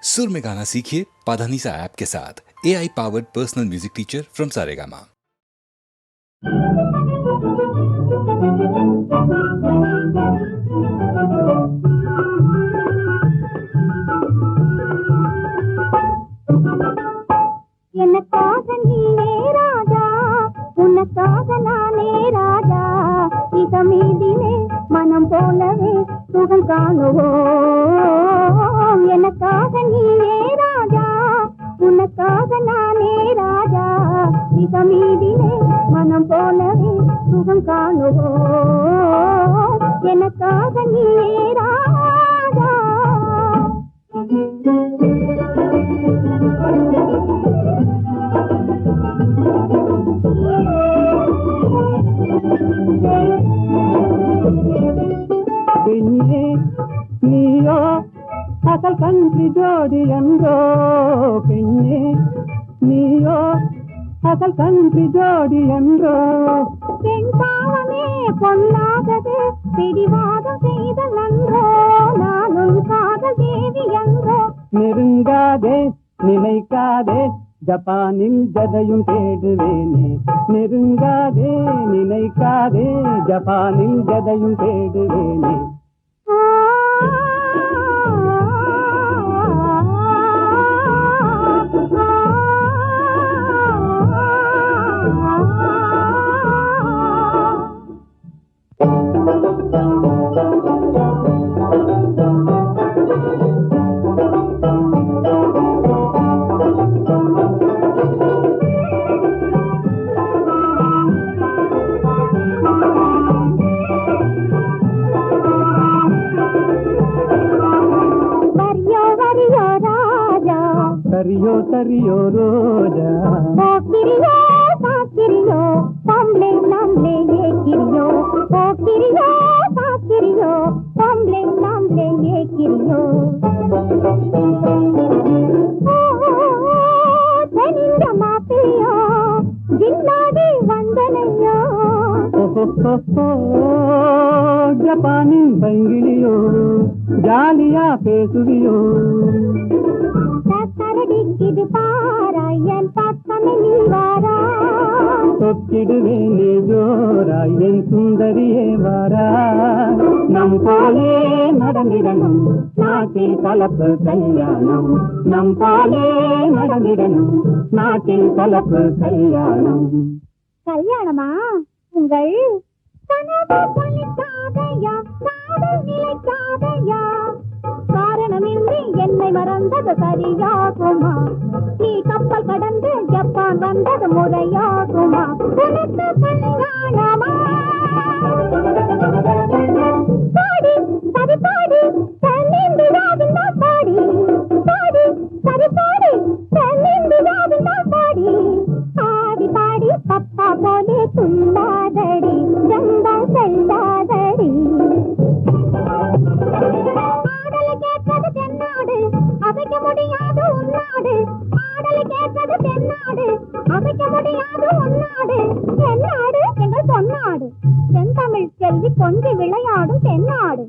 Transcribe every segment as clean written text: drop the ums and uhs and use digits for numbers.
सुर में गाना सीखिए पाधानीसा ऐप के साथ। AI powered personal music teacher from Saregama. எனக்காக நீயே ராஜா, உனக்காக நானே ராஜா, இதமீதிலே மனம் போலவே சுகம் காணுவோம். எனக்காக நீயே ராஜா, உனக்காக நானே ராஜா, இதமீதிலே மனம் போலவே சுகம் காணுவோம். எனக்காக நீயே ராஜா. பெண்ணே நீயோ அசல் கன்றி ஜோடி என்றோ, பெண்ணே நீயோ அசல் கன்றி ஜோடி என்றோ. பெண் பாவமே பொல்லாதது, பிடிவாதம் செய்த நன்றோ, நானும் காதல் தேவி என்றோ. நெருங்காதே நினைக்காதே ஜப்பானில் ஜதையும் தேடுவேனே. நெருங்காதே நினைக்காதே ஜப்பானில் ஜதையும் தேடுவேனே. சரியோ சரியோ ரோஜா, போக்கிரியோ சாக்கிரியோ, பொம்பளை நாம்ளே ஏக்கிரியோ. போக்கிரியோ சாக்கிரியோ, பொம்பளை நாம்ளே ஏக்கிரியோ. தெரிந்த மாப்பிளையோ, ஜில்லாடி வந்தனையோ. ஜப்பானின் பைங்கிலியோ, ஜாலியா பேசுவியோ. இது பாராயன் பக்கமே நீ வாரா, தொக்கிடுவேன் நீ ஜோராய் என் சுந்தரியே வாரா. நம் போலே நடந்திடணும் நாட்டில் கலப்பு கல்யாணம், நம் போலே நடந்திடணும் நாட்டில் கலப்பு கல்யாணம். கல்யாணமா? உங்கள் கனவு பலிக்காதையா, காதல் நிலைக்காதையா, காரணமின்றி என்னை மறந்தது சரியாகுமா? நீ கப்பல் கடந்து ஜப்பான் வந்தது முறையாகுமா? உனக்கு கல்யாணமா? பாடி சரி பாடி தென்னிந்து ராவிந்தா பாடி, பாடி சரி பாடி தென்னிந்து ராவிந்தா பாடி. ஆடி பாடி பப்பா போலே துள்ளாதடி, ஜம்பம் செல்லாதடி. ஆடலை கேட்பது தென்னாடு, அமைக்க முடியாது உன்னாடு. ஆடலை கேட்பது தென்னாடு, அமைக்க முடியாது உன்னாடு. தென்னாடு எங்கள் பொன்னாடு, தென்தமிழ் செல்வி கொஞ்சி விளையாடும் தென்னாடு.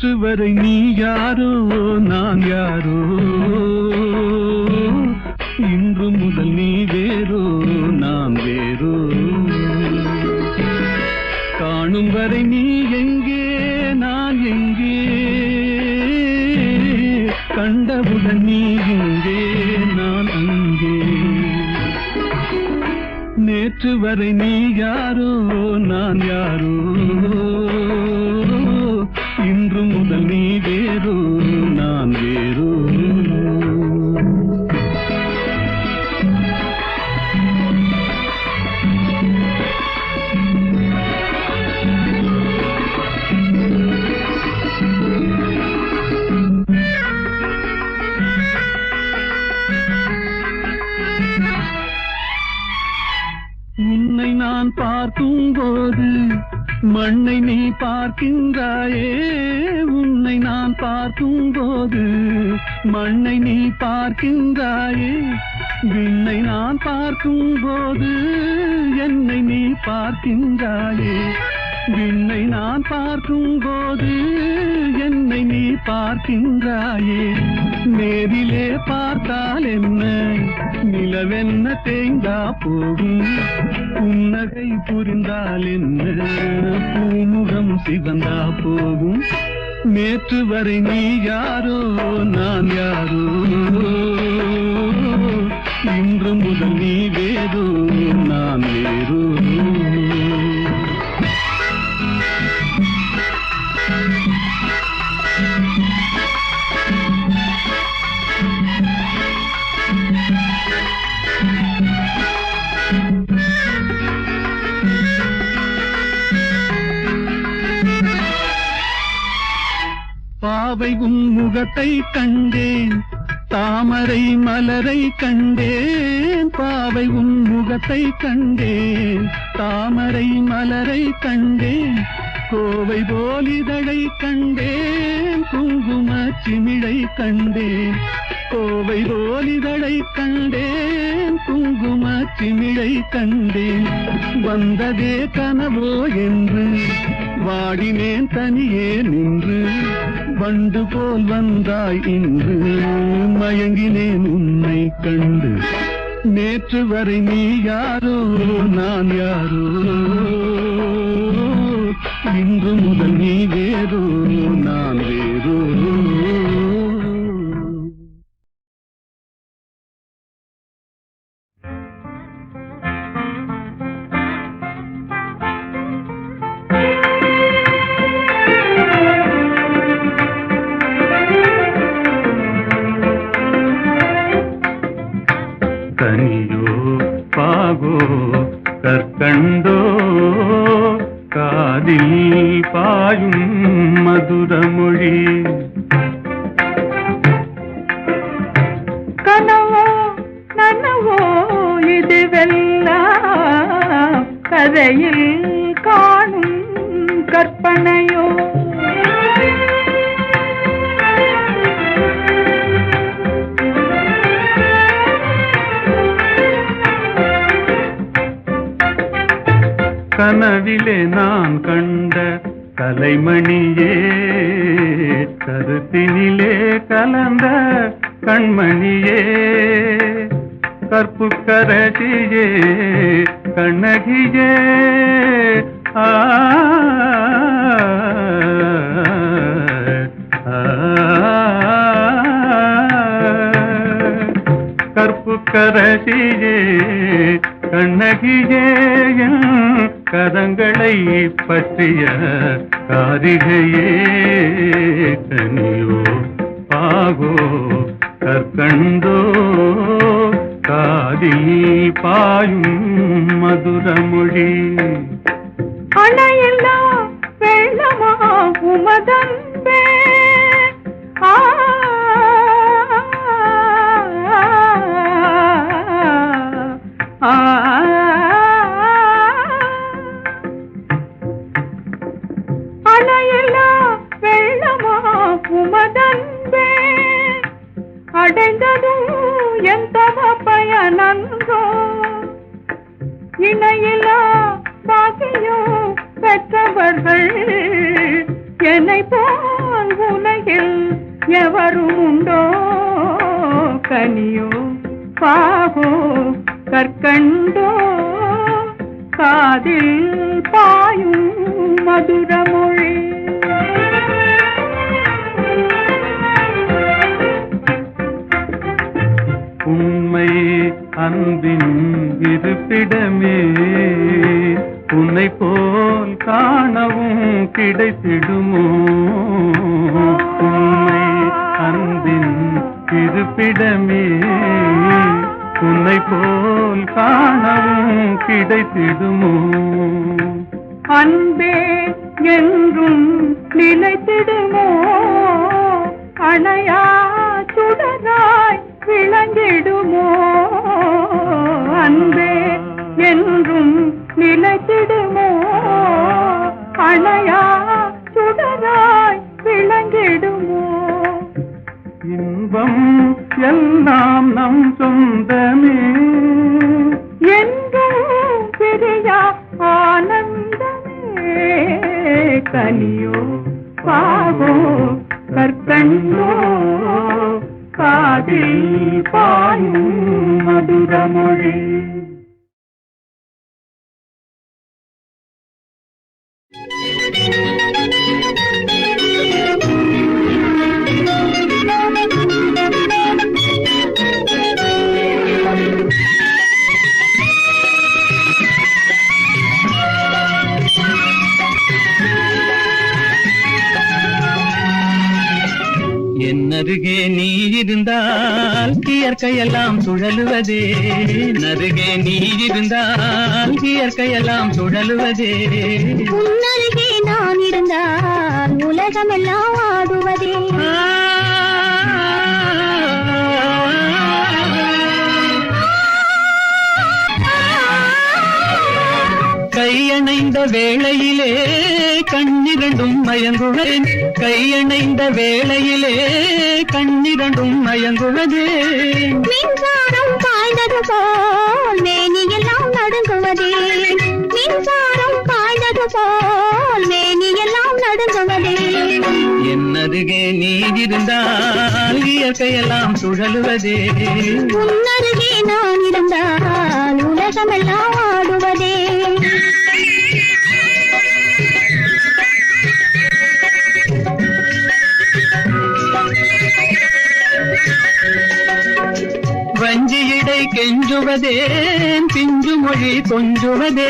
நேற்று வரை நீ யாரோ நான் யாரோ இன்று முதல் நீ வேறோ நான் வேறோ காணும் வரை நீ எங்கே நான் எங்கே கண்டவுடன் நீ எங்கே நான் அங்கே நேற்று வரை நீ யாரோ நான் யாரோ இன்று முதல் நீ வேறோ நான் வேறோ உன்னை நான் பார்க்கும் போது மண்ணை நீ பார்க்கின்றாயே உன்னை நான் பார்க்கும் போது மண்ணை நீ பார்க்கின்றாயே விண்ணை நான் பார்க்கும் போது என்னை நீ பார்க்கின்றாயே விண்ணை நான் பார்க்கும் போது என்னை நீ பார்க்கின்றாயே நேரிலே பார்த்தால் என்ன நிலவென்ன தேய்ந்தா போகும் புன்னகை புரிந்தால் என்ன பூமுகம் சிவந்தா போகும் நேற்று வரை நீ யாரோ நான் யாரோ இன்று முதல் நீ வேறோ நான் வேறோ பாவை உன் முகத்தை கண்டேன் தாமரை மலரை கண்டேன் பாவை உன் முகத்தை கண்டேன் தாமரை மலரை கண்டேன் கோவை போலிதழை கண்டேன் குங்கும சிமிழை கண்டேன் கோவை போலிதழை கண்டேன் குங்கும சிமிழை கண்டேன் வந்ததே கனவோ என்று வாடினேன் தனியே நின்று வண்டு போல் வந்தாய் இன்று மயங்கினேன் உன்னை கண்டு நேற்று வரை நீ யாரோ நான் யாரோ இன்று முதல் நீ வேறோ நான் வேறோ கனியோ பாகோ கற்கண்டோ காதில் பாயும் மதுரமொழி கனவோ நனவோ இதுவெல்லாம் கதையில் காணும் கற்பனையோ கனவிலே நான் கண்ட கலைமணியே கருத்தினிலே கலந்த கண்மணியே கற்புக்கரசியே கண்ணகியே ஆ கற்புக்கரசியே கண்ணகியே கரங்களை பற்றிய காரிகையே கனியோ பாகோ கற்கண்டோ காதில் பாயும் மதுரமொழி அணையில்லா வெள்ளமா உமதன்பே அணையில்லா வெள்ளமா உமதன்பே அடைந்ததும் எந்த பயனன்றோ இணையில்லா பாக்கியம் பெற்றவர்கள் என்னை போல் எவரும் உண்டோ கனியோ பாகோ கற்கண்டோ காதில் பாயும் மதுரமொழி உண்மை அன்பின் இருப்பிடமே உன்னை போல் காணவும் கிடைத்திடுமோ உண்மை அன்பின் இருப்பிடமே உன்னை போல் காணவும் கிடைத்திடுமோ அன்பே என்றும் நிலைத்திடுமோ அணையா சுடராய் விளங்கிடுமோ அன்பே என்றும் நிலைத்திடுமோ அணையா சுடராய் விளங்கிடுமோ இன்பம் எல்லாம் நம் சொந்தமே என்றும் பிரியா ஆனந்தமே கனியோ பாவோ கற்கண்டோ காதில் பாயும் மதுரமொழி என்னருகே நீ இருந்தால் இயற்கையெல்லாம் சுழலுவதே நருகே நீ இருந்தால் இயற்கையெல்லாம் சுழலுவதே உன்னருகே நான் இருந்தால் உலகமெல்லாம் ஆடுவதே கையணைந்த வேளையிலே கண்ணிரண்டும் மயங்குவேன் கையணைந்த வேளையிலே கண்ணிரண்டும் மயங்குவதே மின்சாரம் பாய்ந்தது போல் மேனியெல்லாம் நடுங்குவதே மின்சாரம் பாய்ந்தது போல் மேனியெல்லாம் நடுங்குவதே என்னருகே நீ இருந்தால் இயற்கையெல்லாம் சுழலுவதே உன்னருகே நான் இருந்தால் உலகமெல்லாம் ஆடுவதே வஞ்சியிடை கெஞ்சுவதேன் பிஞ்சு மொழி கொஞ்சுவதே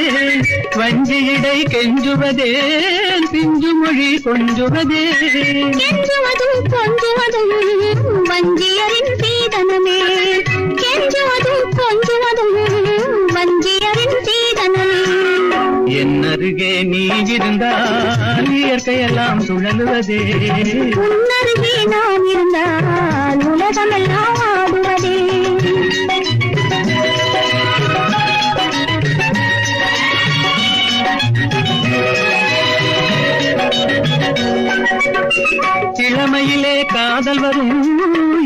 வஞ்சியிடை கெஞ்சுவதேன் பிஞ்சு மொழி கொஞ்சுவதே கெஞ்சுவதும் கொஞ்சுவதும் வஞ்சியரின் சீதனமே கெஞ்சுவதும் கொஞ்சுவதும் வஞ்சியரின் சீதனமே என்னருகே நீ இருந்தால் இயற்கையெல்லாம் சுழலுவதே உன்னருகே நான் இருந்தால் உலகமெல்லாம் ஆடுவதே இளமையிலே காதல் வரும்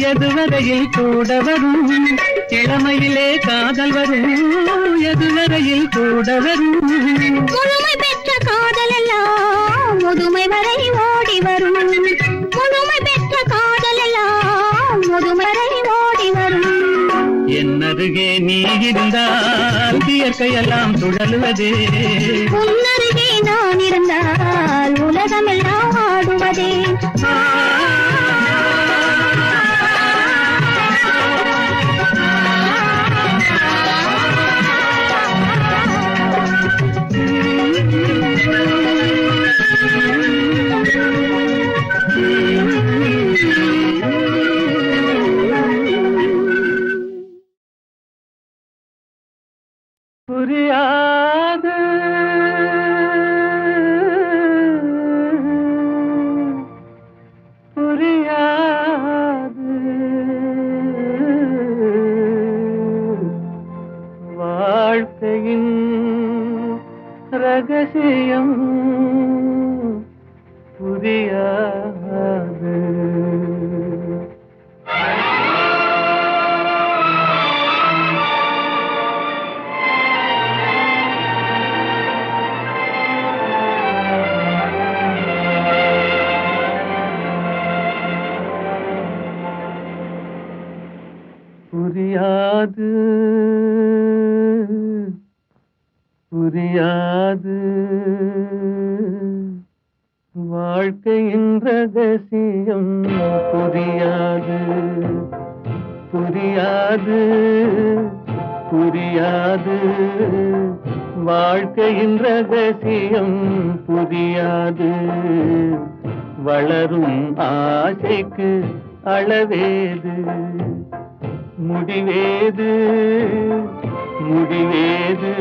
எதுவரையில் கூட வரும் இளமையிலே காதல் வரும் எதுவரையில் கூட வரும் முழுமை பெற்ற காதல் எல்லாம் முதுமை வரை ஓடி வரும் முழுமை பெற்ற காதல் எல்லாம் முதுமை வரை ஓடி வரும் என்னருகே நீ இருந்தால் இயற்கையெல்லாம் சுழலுவதே உன்னருகே நான் இருந்தால் உலகமெல்லாம் ஆடுவதே புரியாது புரியாது வாழ்க்கையின் ரகசியம் புரியாது புரியாது வாழ்க்கையின் ரகசியம் புரியாது புரியாது புரியாது வாழ்க்கையின் ரகசியம் புரியாது வளரும் ஆசைக்கு அளவேது முடிவேது முடிவேது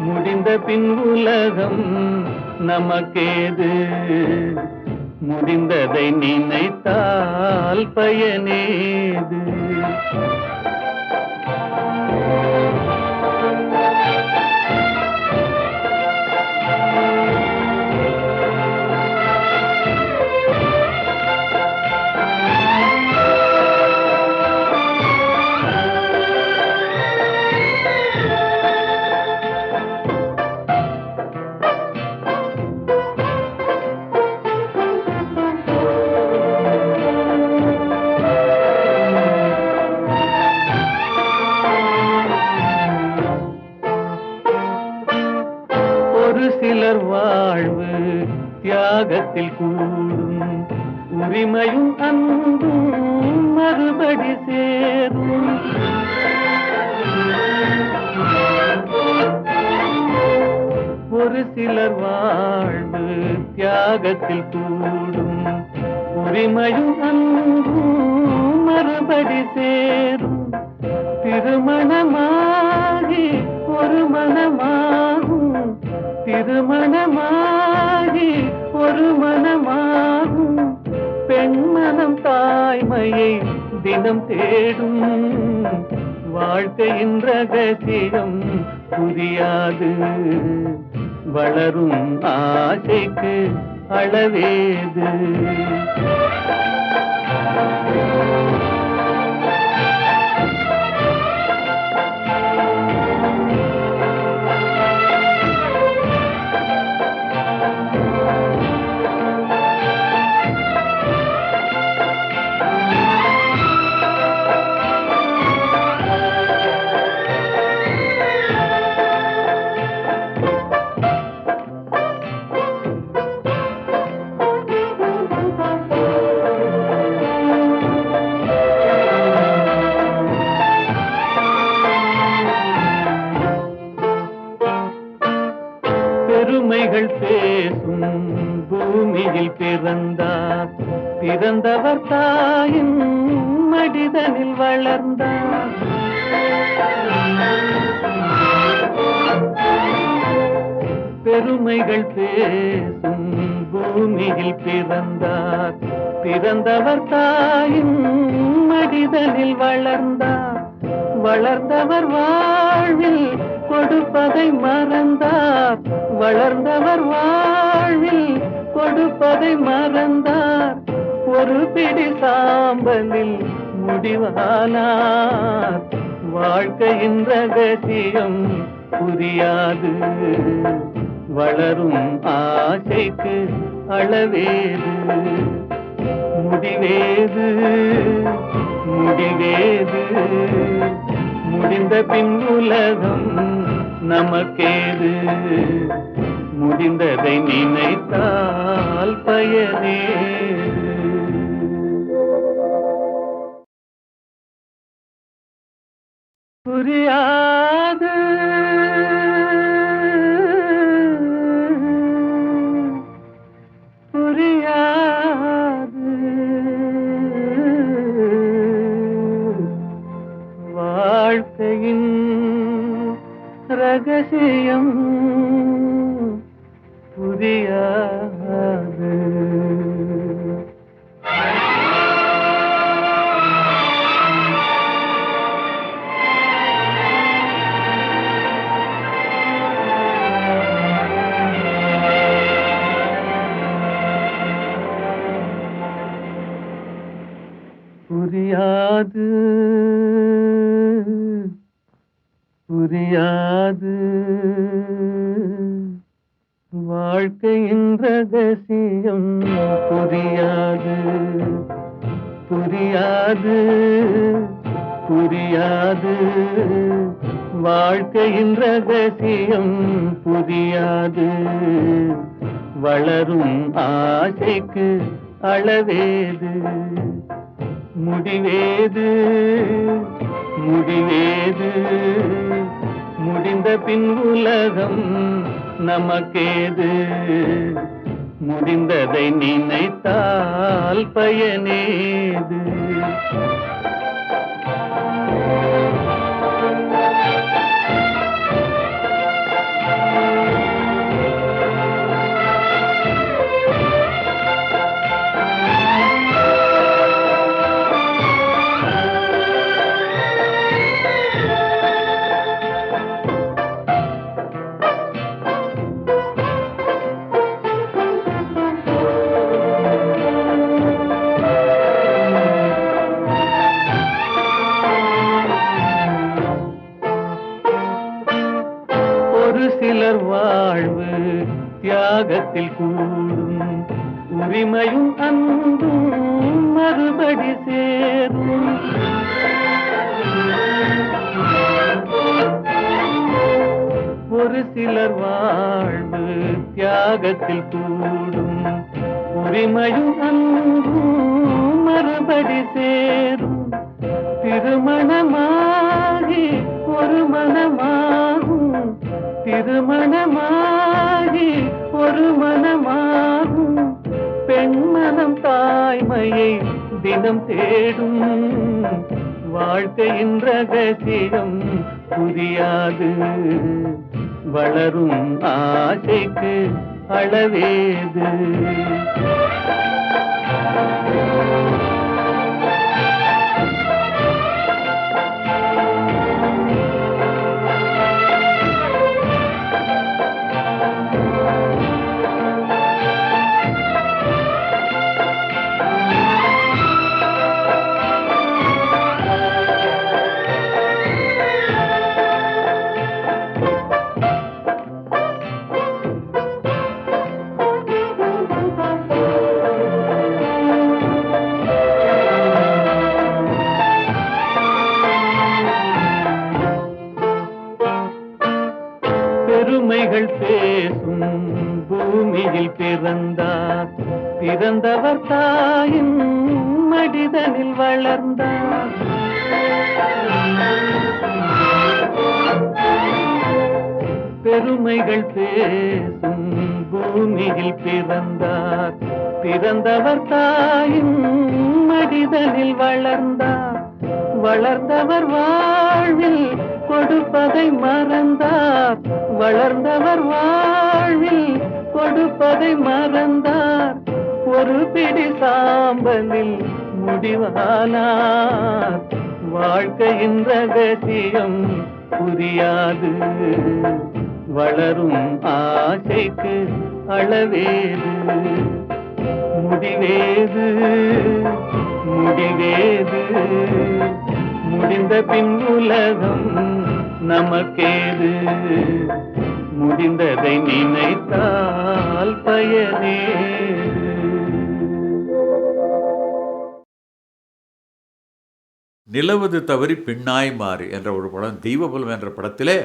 முடிந்த பின் உலகம் நமக்கேது முடிந்ததை நினைத்தால் பயனேது சிலர் வாழ்வு தியாகத்தில் கூடும் உரிமையும் அன்பும் மறுபடி சேரும் ஒரு சிலர் வாழ்வு தியாகத்தில் கூடும் உரிமையும் அன்பும் மறுபடி சேரும் திருமணமாகி ஒரு மனமாகும் திருமணமாகி ஒரு மனமாகும் பெண்மனம் தாய்மையை தினம் தேடும் வாழ்க்கையின் ரகசியம் புரியாது வளரும் ஆசைக்கு அளவேது பெருமைகள் பேசும் பூமியில் பிறந்தார் பிறந்தவர் தாயின் மடிதனில் வளர்ந்தார் பெருமைகள் பேசும் பூமியில் பிறந்தார் பிறந்தவர் தாயின் மடிதனில் வளர்ந்தார் வளர்ந்தவர் வாழ்வில் கொடுப்பதை மறந்தார் வளர்ந்தவர் வாழ்வில் கொடுப்பதை மறந்தார் ஒரு பிடி சாம்பலில் முடிவானார் வாழ்க்கையின் ரகசியம் புரியாது வளரும் ஆசைக்கு அளவேது முடிவேது முடிவேது முடிந்த பின் உலகம் நமக்கேது முடிந்ததை நினைத்தால் பயனேது புரியாது புரியாது வாழ்க்கையின் ரகசியம் புரியாது புரியாது புரியாது வாழ்க்கையின் ரகசியம் புரியாது புரியாது புரியாது, வாழ்க்கையின் ரகசியம் புரியாது. வளரும் ஆசைக்கு அளவேது, முடிவேது, முடிவேது. முடிந்த பின் உலகம் நமக்கேது, முடிந்ததை நினைத்தால் பயனேது. சிலர் வாழ்வு தியாகத்தில் கூடும், உரிமையும் அன்பும் மறுபடி சேரும். ஒரு சிலர் வாழ்வு தியாகத்தில் கூடும், உரிமையும் அன்பும் மறுபடி சேரும். திருமணமாகி ஒரு மனமாகும், திருமணமாகி ஒரு மனமாகும். பெண்மனம் தாய்மையை தினம் தேடும், வாழ்க்கையின் ரகசியம் புரியாது. வளரும் ஆசைக்கு அளவேது. பெருமைகள் பேசும் பூமியில் பிறந்தார், பிறந்தவர் தாயின் மடிதனில் வளர்ந்தார். பெருமைகள் பேசும் பூமியில் பிறந்தார், பிறந்தவர் தாயின் மடிதனில் வளர்ந்தார். வளர்ந்தவர் வாழ்வில் கொடுப்பதை மறந்தார், வளர்ந்தவர் வாழ்வில் கொடுப்பதை மறந்தார். ஒரு பிடி சாம்பலில் முடிவானார், வாழ்க்கையின் ரகசியம் புரியாது. வளரும் ஆசைக்கு அளவேது, முடிவேது, முடிவேது. முடிந்த பின் உலகம் நமக்கேது, முடிந்ததை நினைத்தால் பயனேது. நிலவது தவறி பெண்ணாய் மாறு என்ற ஒரு படம், தெய்வபலம் என்ற படத்திலே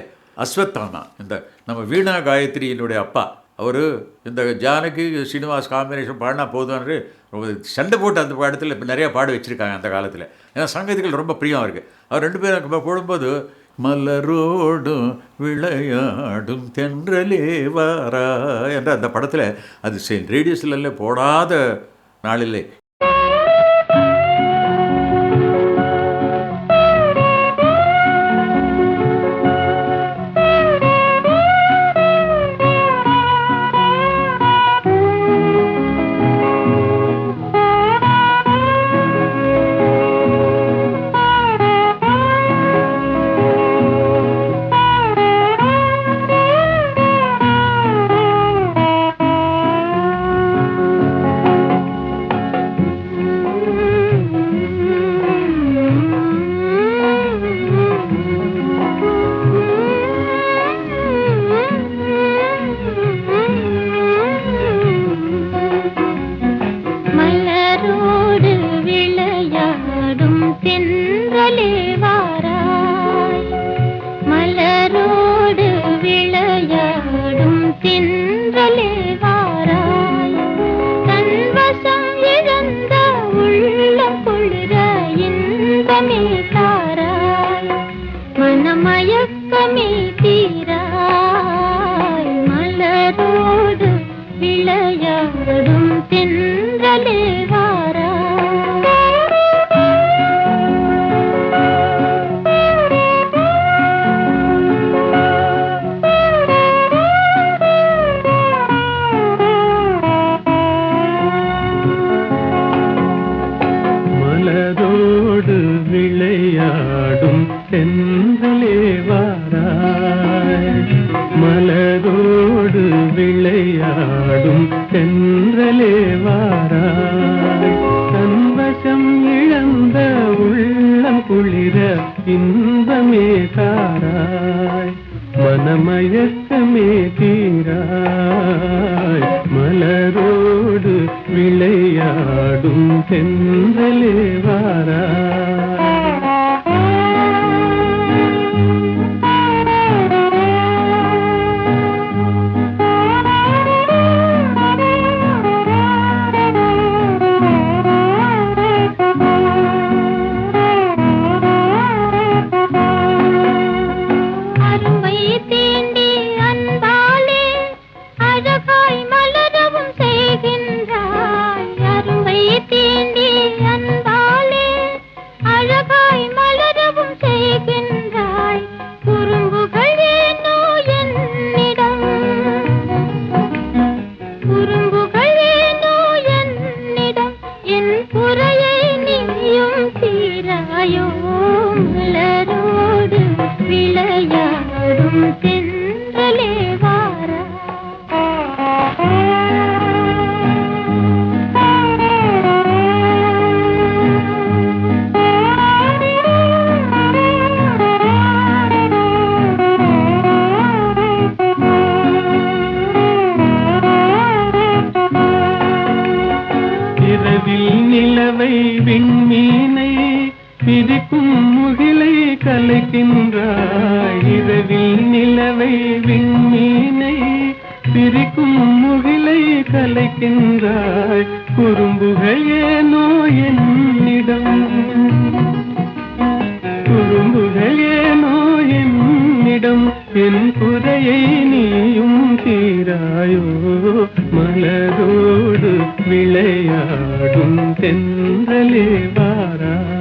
அஸ்வத்தானா, இந்த நம்ம வீணா காயத்ரியினுடைய அப்பா, அவர் இந்த ஜானகி ஸ்ரீனிவாஸ் காம்பினேஷன் பாடினா போதும்னு ரொம்ப சண்டை போட்டு அந்த படத்தில் இப்போ நிறையா பாட வச்சுருக்காங்க அந்த காலத்தில். ஏன்னா சங்கீதங்கள் ரொம்ப பிரியம் இருக்குது. அவர் ரெண்டு பேரும் போடும்போது மலரோடும் விளையாடும் தென்றலே வாரா என்ற அந்த படத்தில் அது ரேடியோஸ்ல போடாத நாளிலே. தென்றலே வாராய் தன்வசம் இழந்த உள்ளம் குளிர இன்பமே தாராய் மனமயக்கமே தீராய் மலரோடு விளையாடும் தென்றலே விளையாடும் தென்றலே வாராய் மலரோடு விளையாடும் தென்றலே வாராய் தன்வசம் இழந்த உள்ளம் குளிர இன்பமே தாராய் மனமயக்கமே தீராய் மலரோடு விளையாடும் தென்றலே வாராய் நிலவை விண்மீனை பிரிக்கும் முகிலை கலைக்கின்றாய் இரவில் நிலவை விண்மீனை பிரிக்கும் முகிலை கலைக்கின்றாய் குறும்புகள் ஏனோ என்னிடம் குறும்புகள் ஏனோ என்னிடம் என் குறையை நீயும் தீராயோ மலரோடு விளையாடும் தென்றலே வாராய்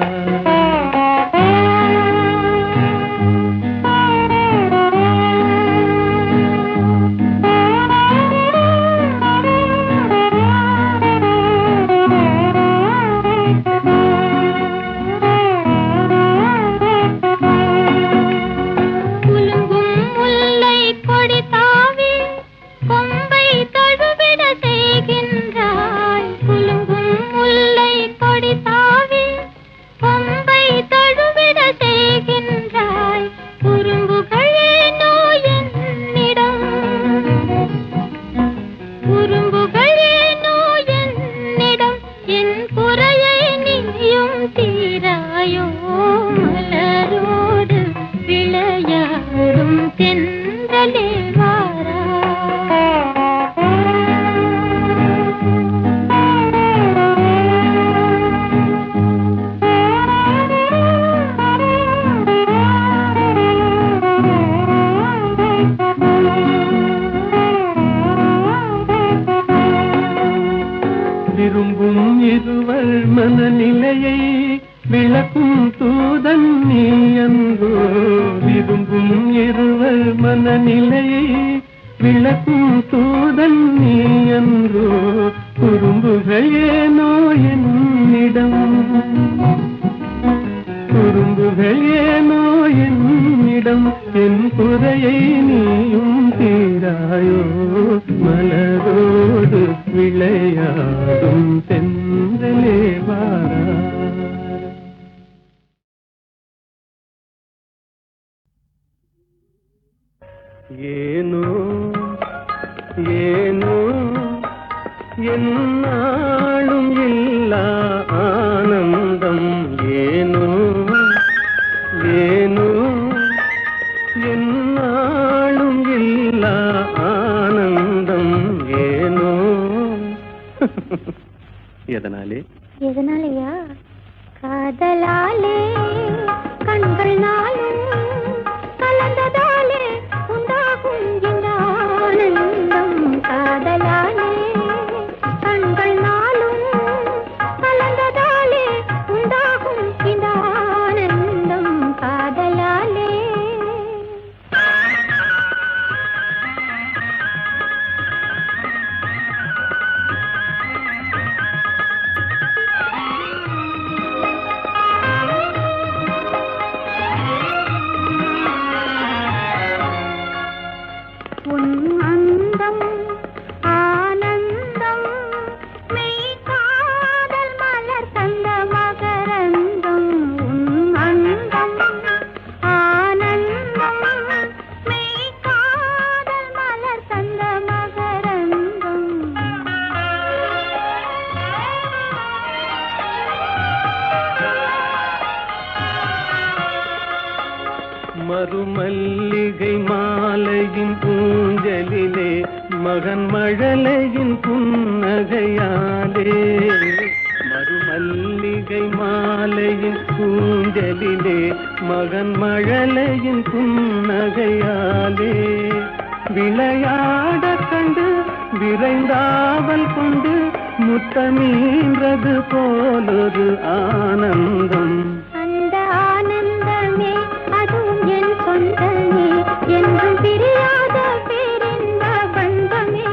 விரும்பும் இருவர் மனநிலையை விளக்கும் தூதன் நீ அன்றோ விரும்பும் இருவர் மனநிலையை விளக்கும் தூதன் நீ அன்றோ குறும்புகள் ஏனோ என்னிடம் குறும்புகள் ஏனோ என்னிடம் என் குறையை நீயும் தீராயோ மலரோடு விளையாடும் தென்றலே வாராய் ஏனோ ஏனோ என்னாலும் இல்லா ஆனந்தம் ஏனோ ஏனோ என்னாலும் இல்லா ஆனந்தம் எதனாலே? எதனாலயா? காதலாலே கண்கள் நாளும் கலந்ததாலே உண்டாகும் இந்த ஆனந்தம். காதலாலே கண்கள் நாளும் கலந்ததாலே உண்டாகும் இந்த ஆனந்தம். காதலாலே உன் அந்தம் ஆனந்தம் மெய் காதல் மலர் தந்த மகரந்தம். உன் அந்தம் ஆனந்தம் மெய் காதல் மலர் தந்த மகரந்தம். மறுமல்லிகை மாலையின் பூஞ்சலிலே மகன் மழலையின் புன்னகையாலே. மறுமல்லிகை மாலையின் பூஞ்சலிலே மகன் மழலையின் புன்னகையாலே. விளையாட கண்டு விரைந்தாவல் கொண்டு முத்தமீன்றது போலொரு ஆனந்தம். அந்த ஆனந்தமே அதுவும் என் சொந்தமே, என்றும் பிரியாத பேரின்ப பந்தமே.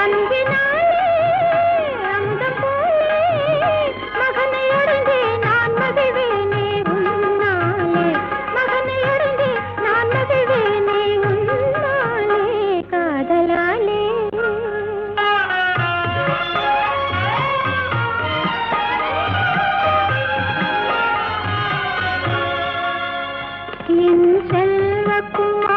அன்பினாலே அந்தம் போலே மகனை அடைந்தே நான் மகிழ்வேனே உன்னாலே. மகனை அடைந்தே நான் மகிழ்வேனே உன்னாலே. காதலாலே என் செல்வக்குமாரனே